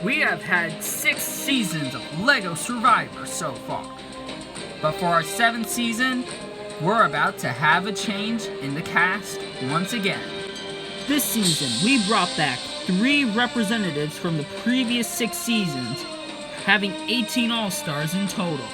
We have had 6 seasons of LEGO Survivor so far. But for our 7th season, we're about to have a change in the cast once again. This season, we brought back 3 representatives from the previous 6 seasons, having 18 All-Stars in total.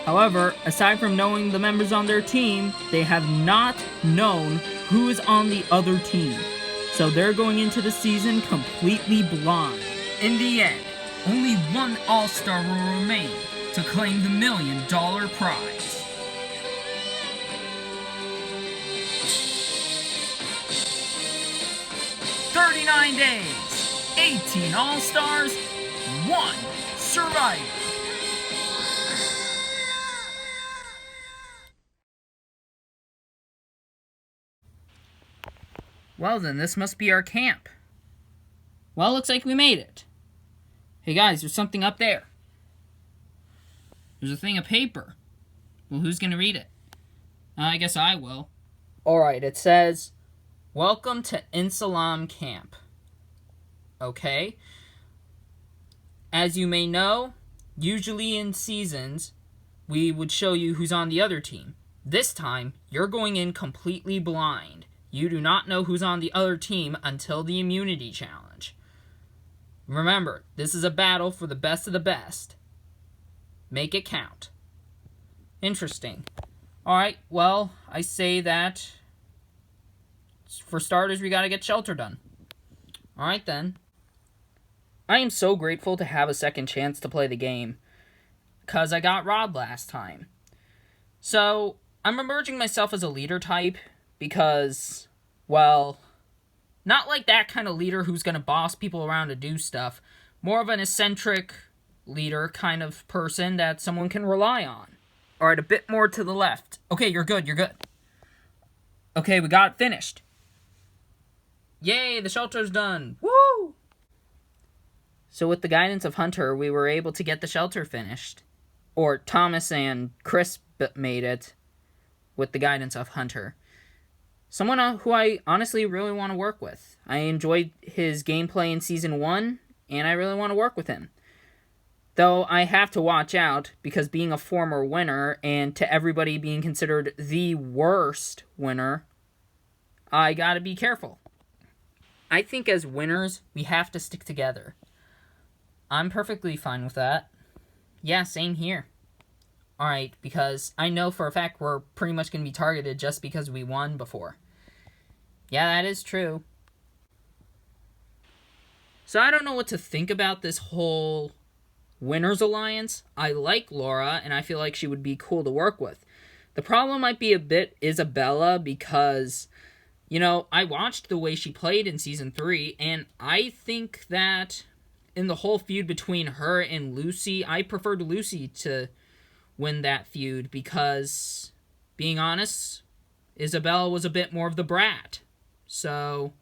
However, aside from knowing the members on their team, they have not known who is on the other team. So they're going into the season completely blind. In the end, only one All-Star will remain to claim the $1 million prize. "39 days, 18 All-Stars, 1 Survivor." Well then, this must be our camp. Well, looks like we made it. Hey guys, there's something up there. There's a thing of paper. Well, who's gonna read it? I guess I will. Alright, it says, "Welcome to Insalam Camp." Okay? As you may know, usually in seasons, we would show you who's on the other team. This time, you're going in completely blind. You do not know who's on the other team until the immunity challenge. Remember, this is a battle for the best of the best. Make it count. Interesting. Alright, well, I say that for starters, we gotta get shelter done. Alright then. I am so grateful to have a second chance to play the game, because I got robbed last time. So, I'm emerging myself as a leader type, because, well, not like that kind of leader who's going to boss people around to do stuff. More of an eccentric leader kind of person that someone can rely on. Alright, a bit more to the left. Okay, you're good, you're good. Okay, we got it finished. Yay, the shelter's done. Woo! So with the guidance of Hunter, we were able to get the shelter finished. Or Thomas and Chris made it with the guidance of Hunter. Someone who I honestly really want to work with. I enjoyed his gameplay in Season 1, and I really want to work with him. Though I have to watch out, because being a former winner, and to everybody being considered the worst winner, I gotta be careful. I think as winners, we have to stick together. I'm perfectly fine with that. Yeah, same here. Alright, because I know for a fact we're pretty much going to be targeted just because we won before. Yeah, that is true. So I don't know what to think about this whole Winners Alliance. I like Laura, and I feel like she would be cool to work with. The problem might be a bit Isabella, because, you know, I watched the way she played in Season 3, and I think that in the whole feud between her and Lucy, I preferred Lucy to win that feud, because, being honest, Isabella was a bit more of the brat. So,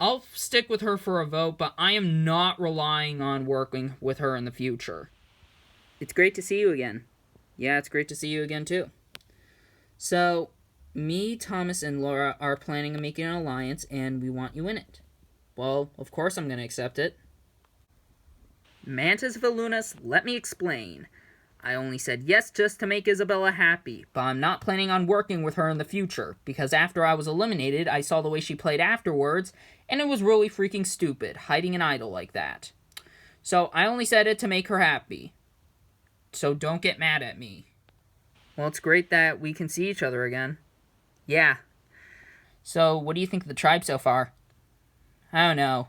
I'll stick with her for a vote, but I am not relying on working with her in the future. It's great to see you again. Yeah, it's great to see you again too. So, me, Thomas, and Laura are planning on making an alliance, and we want you in it. Well, of course I'm going to accept it. Mantis Valunas, let me explain. I only said yes just to make Isabella happy, but I'm not planning on working with her in the future, because after I was eliminated, I saw the way she played afterwards, and it was really freaking stupid, hiding an idol like that. So I only said it to make her happy. So don't get mad at me. Well, it's great that we can see each other again. Yeah. So, what do you think of the tribe so far? I don't know.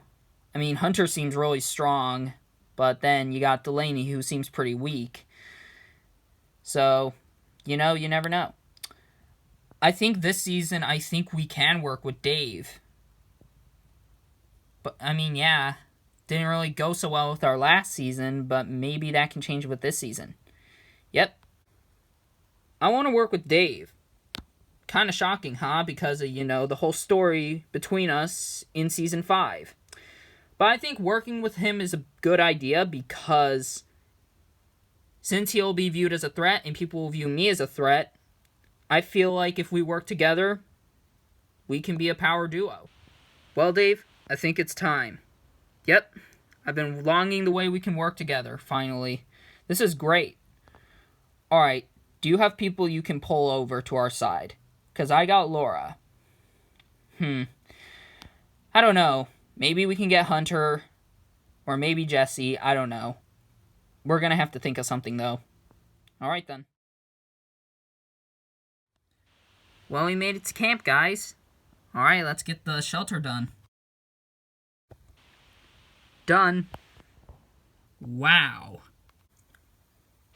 I mean, Hunter seems really strong, but then you got Delaney, who seems pretty weak. So, you know, you never know. I think this season, we can work with Dave. But, I mean, yeah, didn't really go so well with our last season, but maybe that can change with this season. Yep. I want to work with Dave. Kind of shocking, huh? Because of, you know, the whole story between us in Season 5. But I think working with him is a good idea, because since he'll be viewed as a threat and people will view me as a threat, I feel like if we work together, we can be a power duo. Well, Dave, I think it's time. Yep, I've been longing the way we can work together, finally. This is great. Alright, do you have people you can pull over to our side? Because I got Laura. I don't know. Maybe we can get Hunter, or maybe Jesse, I don't know. We're gonna have to think of something, though. Alright, then. Well, we made it to camp, guys. Alright, let's get the shelter done. Done. Wow.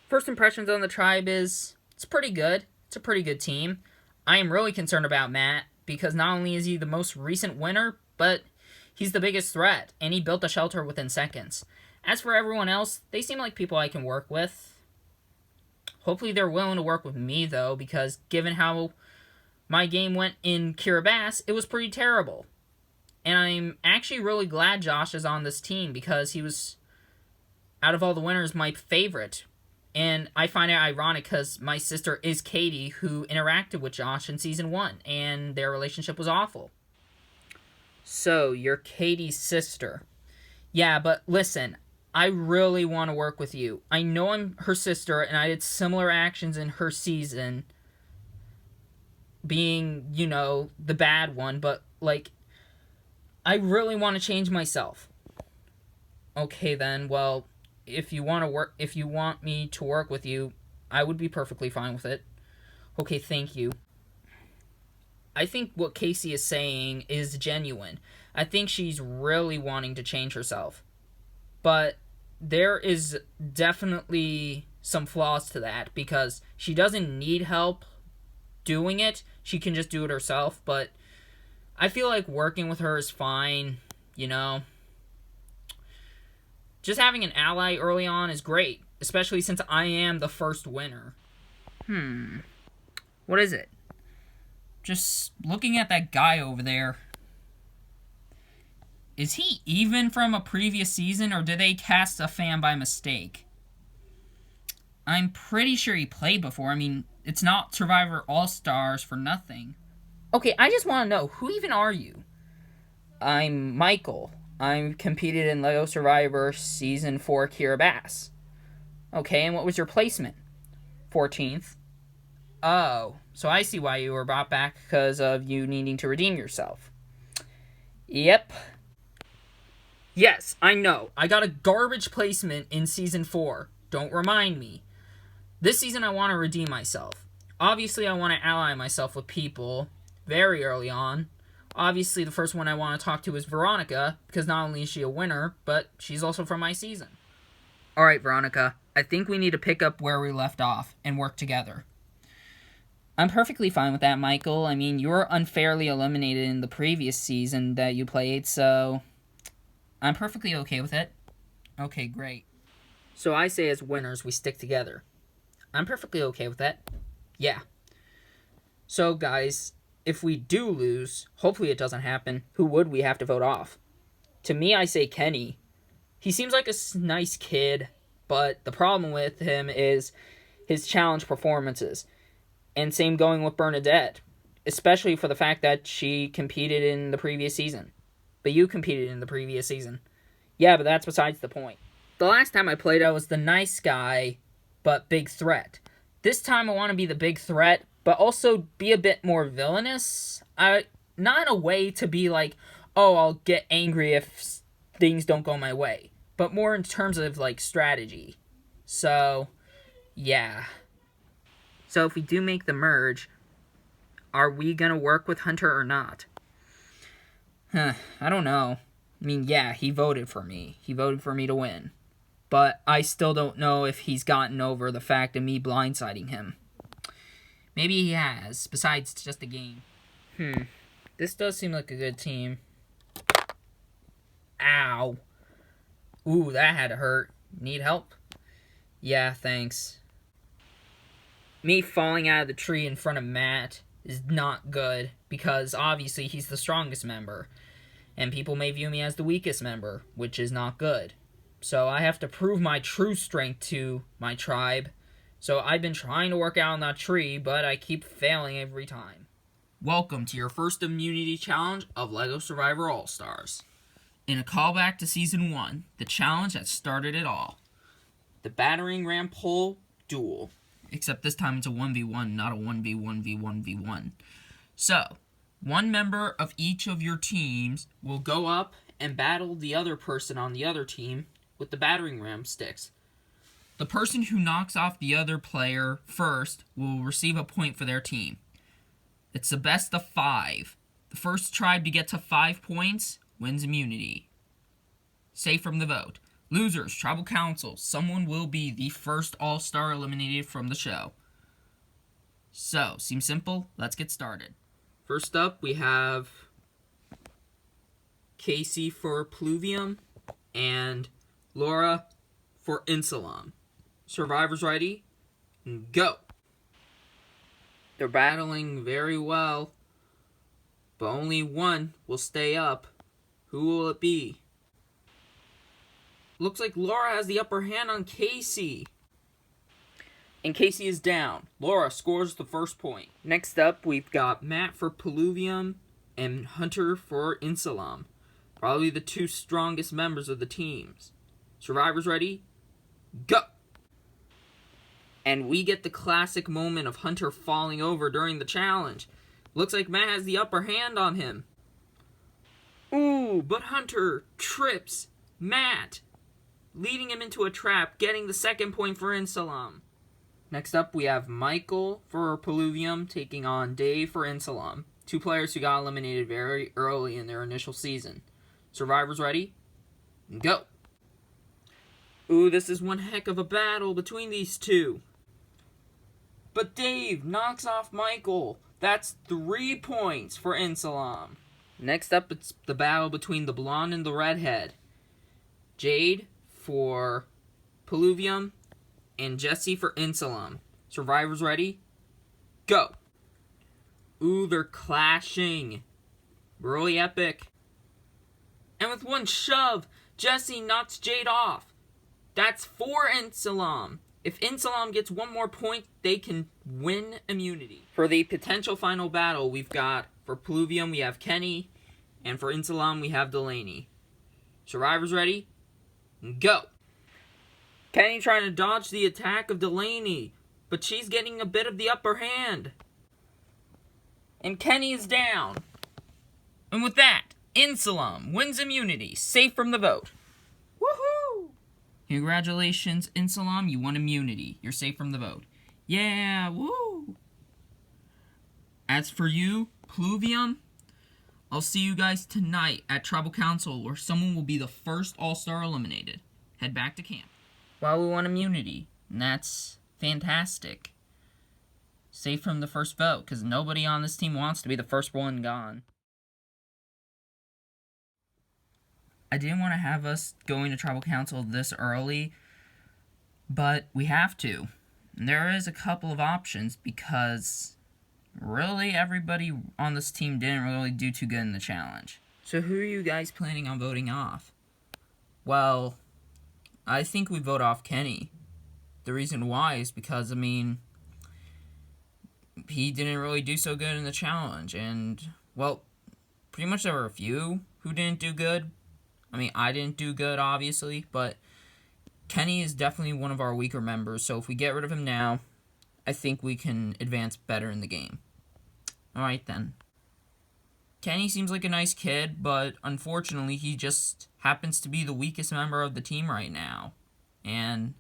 First impressions on the tribe is, it's pretty good. It's a pretty good team. I am really concerned about Matt, because not only is he the most recent winner, but he's the biggest threat, and he built the shelter within seconds. As for everyone else, they seem like people I can work with. Hopefully they're willing to work with me, though, because given how my game went in Kiribati, it was pretty terrible. And I'm actually really glad Josh is on this team, because he was, out of all the winners, my favorite. And I find it ironic because my sister is Katie, who interacted with Josh in Season 1, and their relationship was awful. So, you're Katie's sister. Yeah, but listen, I really want to work with you. I know I'm her sister, and I did similar actions in her season, being, you know, the bad one, but, like, I really want to change myself. Okay, then, well, if you want me to work with you, I would be perfectly fine with it. Okay, thank you. I think what Casey is saying is genuine. I think she's really wanting to change herself. But there is definitely some flaws to that, because she doesn't need help doing it. She can just do it herself, but I feel like working with her is fine, you know. Just having an ally early on is great, especially since I am the first winner. What is it? Just looking at that guy over there. Is he even from a previous season, or did they cast a fan by mistake? I'm pretty sure he played before. I mean, it's not Survivor All-Stars for nothing. Okay, I just want to know, who even are you? I'm Michael. I competed in LEGO Survivor Season 4 Kiribati. Okay, and what was your placement? 14th. Oh, so I see why you were brought back, because of you needing to redeem yourself. Yep. Yes, I know. I got a garbage placement in Season 4. Don't remind me. This season I want to redeem myself. Obviously I want to ally myself with people very early on. Obviously, the first one I want to talk to is Veronica, because not only is she a winner, but she's also from my season. Alright, Veronica, I think we need to pick up where we left off and work together. I'm perfectly fine with that, Michael. I mean, you were unfairly eliminated in the previous season that you played, so I'm perfectly okay with it. Okay, great. So I say as winners, we stick together. I'm perfectly okay with that. Yeah. So, guys, if we do lose, hopefully it doesn't happen, who would we have to vote off? To me, I say Kenny. He seems like a nice kid, but the problem with him is his challenge performances. And same going with Bernadette, especially for the fact that she competed in the previous season. But you competed in the previous season. Yeah, but that's besides the point. The last time I played, I was the nice guy, but big threat. This time I want to be the big threat, but also be a bit more villainous. Not in a way to be like, oh, I'll get angry if things don't go my way, but more in terms of, like, strategy. So, yeah. So if we do make the merge, are we gonna work with Hunter or not? I don't know. I mean, yeah, he voted for me. He voted for me to win. But I still don't know if he's gotten over the fact of me blindsiding him. Maybe he has, besides just a game. This does seem like a good team. Ow. Ooh, that had to hurt. Need help? Yeah, thanks. Me falling out of the tree in front of Matt is not good, because obviously he's the strongest member, and people may view me as the weakest member, which is not good. So I have to prove my true strength to my tribe. So I've been trying to work out on that tree, but I keep failing every time. Welcome to your first immunity challenge of LEGO Survivor All-Stars. In a callback to Season 1, the challenge that started it all. The battering ram pole duel. Except this time it's a 1v1, not a 1v1v1v1. So, one member of each of your teams will go up and battle the other person on the other team with the battering ram sticks. The person who knocks off the other player first will receive a point for their team. It's the best of 5. The first tribe to get to 5 points wins immunity. Safe from the vote. Losers, tribal council, someone will be the first all-star eliminated from the show. So, seems simple? Let's get started. First up, we have Casey for Pluvium and Laura for Insulam. Survivors ready? Go! They're battling very well, but only one will stay up. Who will it be? Looks like Laura has the upper hand on Casey. And Casey is down. Laura scores the first point. Next up, we've got Matt for Pluvium and Hunter for Insulam. Probably the 2 strongest members of the teams. Survivors ready? Go! And we get the classic moment of Hunter falling over during the challenge. Looks like Matt has the upper hand on him. Ooh, but Hunter trips Matt, leading him into a trap, getting the second point for Insulam. Next up, we have Michael for Pluvium taking on Dave for Insulam. 2 players who got eliminated very early in their initial season. Survivors ready? Go! Ooh, this is one heck of a battle between these 2. But Dave knocks off Michael. That's 3 points for Insulam. Next up, it's the battle between the blonde and the redhead. Jade for Pluvium and Jesse for Insulam. Survivors ready? Go! Ooh, they're clashing. Really epic. And with one shove, Jesse knocks Jade off. That's 4 Insulam. If Insulam gets 1 more point, they can win immunity. For the potential final battle, we've got, for Pluvium, we have Kenny, and for Insulam, we have Delaney. Survivors ready? Go! Kenny trying to dodge the attack of Delaney, but she's getting a bit of the upper hand. And Kenny is down. And with that, Insulam wins immunity, safe from the vote. Woohoo! Congratulations, Insulam, you won immunity. You're safe from the vote. Yeah, woo! As for you, Pluvium, I'll see you guys tonight at Tribal Council, where someone will be the first all-star eliminated. Head back to camp. Well, we won immunity, and that's fantastic. Safe from the first vote, because nobody on this team wants to be the first one gone. I didn't want to have us going to Tribal Council this early, but we have to. And there is a couple of options, because really everybody on this team didn't really do too good in the challenge. So who are you guys planning on voting off? Well, I think we vote off Kenny. The reason why is because, he didn't really do so good in the challenge. And, well, pretty much there were a few who didn't do good. I didn't do good, obviously, but Kenny is definitely one of our weaker members, so if we get rid of him now, I think we can advance better in the game. Alright then. Kenny seems like a nice kid, but unfortunately he just happens to be the weakest member of the team right now. And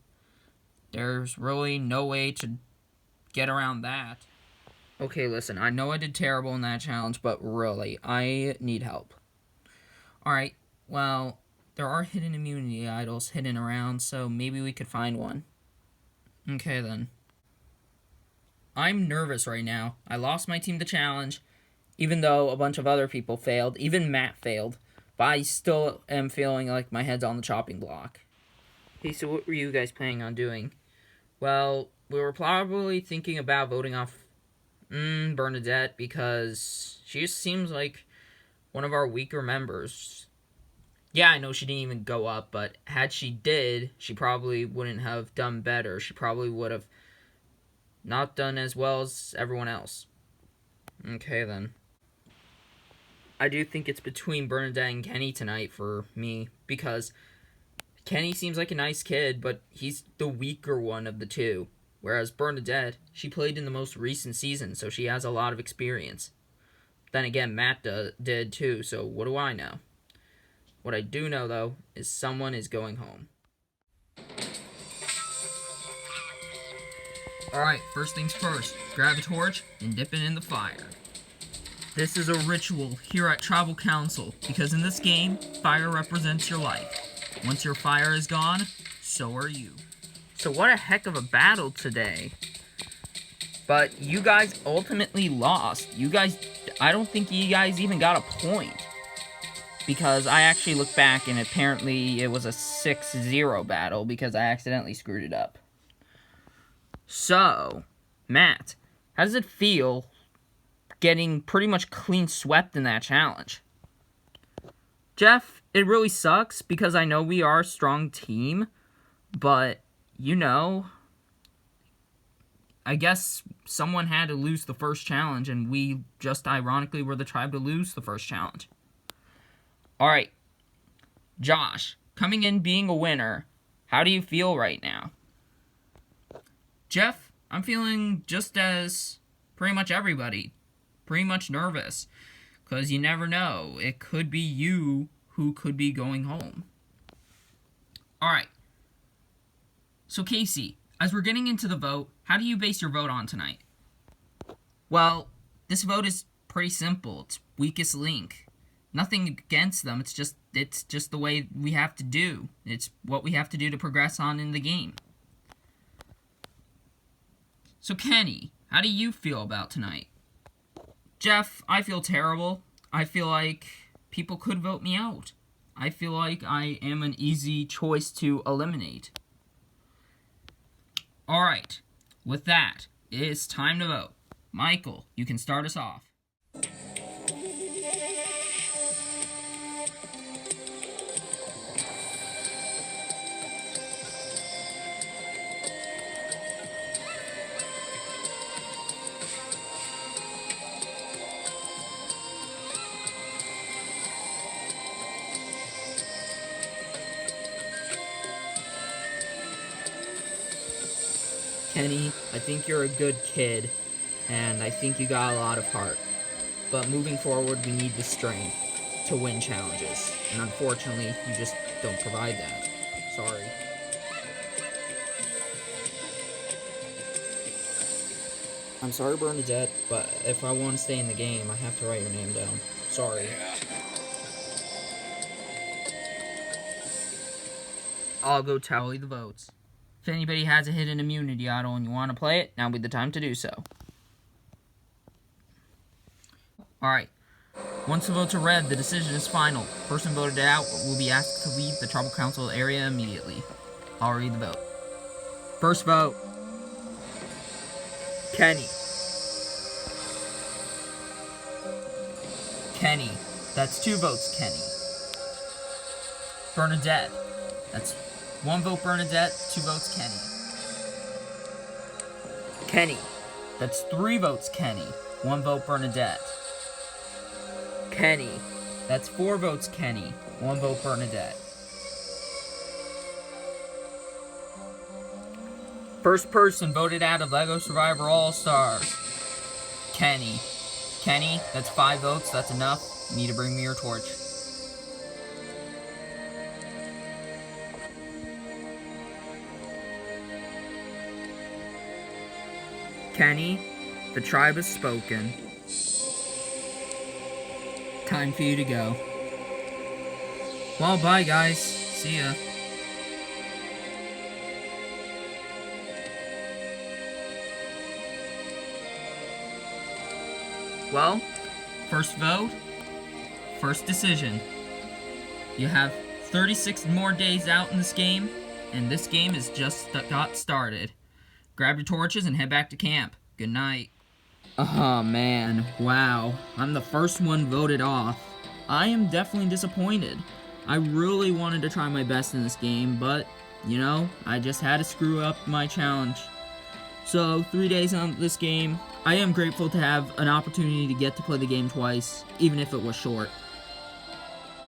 there's really no way to get around that. Okay, listen, I know I did terrible in that challenge, but really, I need help. Alright, well, there are hidden immunity idols hidden around, so maybe we could find one. Okay then. I'm nervous right now. I lost my team the challenge, even though a bunch of other people failed. Even Matt failed. But I still am feeling like my head's on the chopping block. Hey, so what were you guys planning on doing? Well, we were probably thinking about voting off Bernadette, because she just seems like one of our weaker members. Yeah, I know she didn't even go up, but had she did, she probably wouldn't have done better. She probably would have not done as well as everyone else. Okay, then. I do think it's between Bernadette and Kenny tonight for me, because Kenny seems like a nice kid, but he's the weaker one of the two. Whereas Bernadette, she played in the most recent season, so she has a lot of experience. Then again, Matt did too, so what do I know? What I do know, though, is someone is going home. Alright, first things first. Grab a torch and dip it in the fire. This is a ritual here at Tribal Council, because in this game, fire represents your life. Once your fire is gone, so are you. So what a heck of a battle today. But you guys ultimately lost. I don't think you guys even got a point. Because I actually looked back and apparently it was a 6-0 battle because I accidentally screwed it up. So, Matt, how does it feel getting pretty much clean swept in that challenge? Jeff, it really sucks because I know we are a strong team, but, you know, I guess someone had to lose the first challenge, and we just ironically were the tribe to lose the first challenge. Alright, Josh, coming in being a winner, how do you feel right now? Jeff, I'm feeling just as pretty much everybody, pretty much nervous, because you never know, it could be you who could be going home. Alright, so Casey, as we're getting into the vote, how do you base your vote on tonight? Well, this vote is pretty simple. It's weakest link. Nothing against them, it's just the way we have to do. It's what we have to do to progress on in the game. So Kenny, how do you feel about tonight? Jeff, I feel terrible. I feel like people could vote me out. I feel like I am an easy choice to eliminate. Alright, with that, it's time to vote. Michael, you can start us off. Kenny, I think you're a good kid, and I think you got a lot of heart. But moving forward, we need the strength to win challenges. And unfortunately, you just don't provide that. Sorry. I'm sorry, Bernadette, but if I want to stay in the game, I have to write your name down. Sorry. I'll go tally the votes. If anybody has a hidden immunity idol and you want to play it, now would be the time to do so. Alright. Once the votes are read, the decision is final. Person voted out will be asked to leave the Tribal Council area immediately. I'll read the vote. First vote. Kenny. Kenny. That's 2 votes, Kenny. Bernadette. That's 1 vote Bernadette, 2 votes Kenny. Kenny. That's 3 votes Kenny, 1 vote Bernadette. Kenny. That's 4 votes Kenny, 1 vote Bernadette. First person voted out of LEGO Survivor All-Stars. Kenny. Kenny, that's 5 votes, that's enough. You need to bring me your torch. Kenny, the tribe has spoken. Time for you to go. Well, bye guys. See ya. Well, first vote, first decision. You have 36 more days out in this game, and this game has just got started. Grab your torches and head back to camp. Good night. Oh man, wow. I'm the first one voted off. I am definitely disappointed. I really wanted to try my best in this game, but, you know, I just had to screw up my challenge. So, 3 days on this game. I am grateful to have an opportunity to get to play the game twice, even if it was short.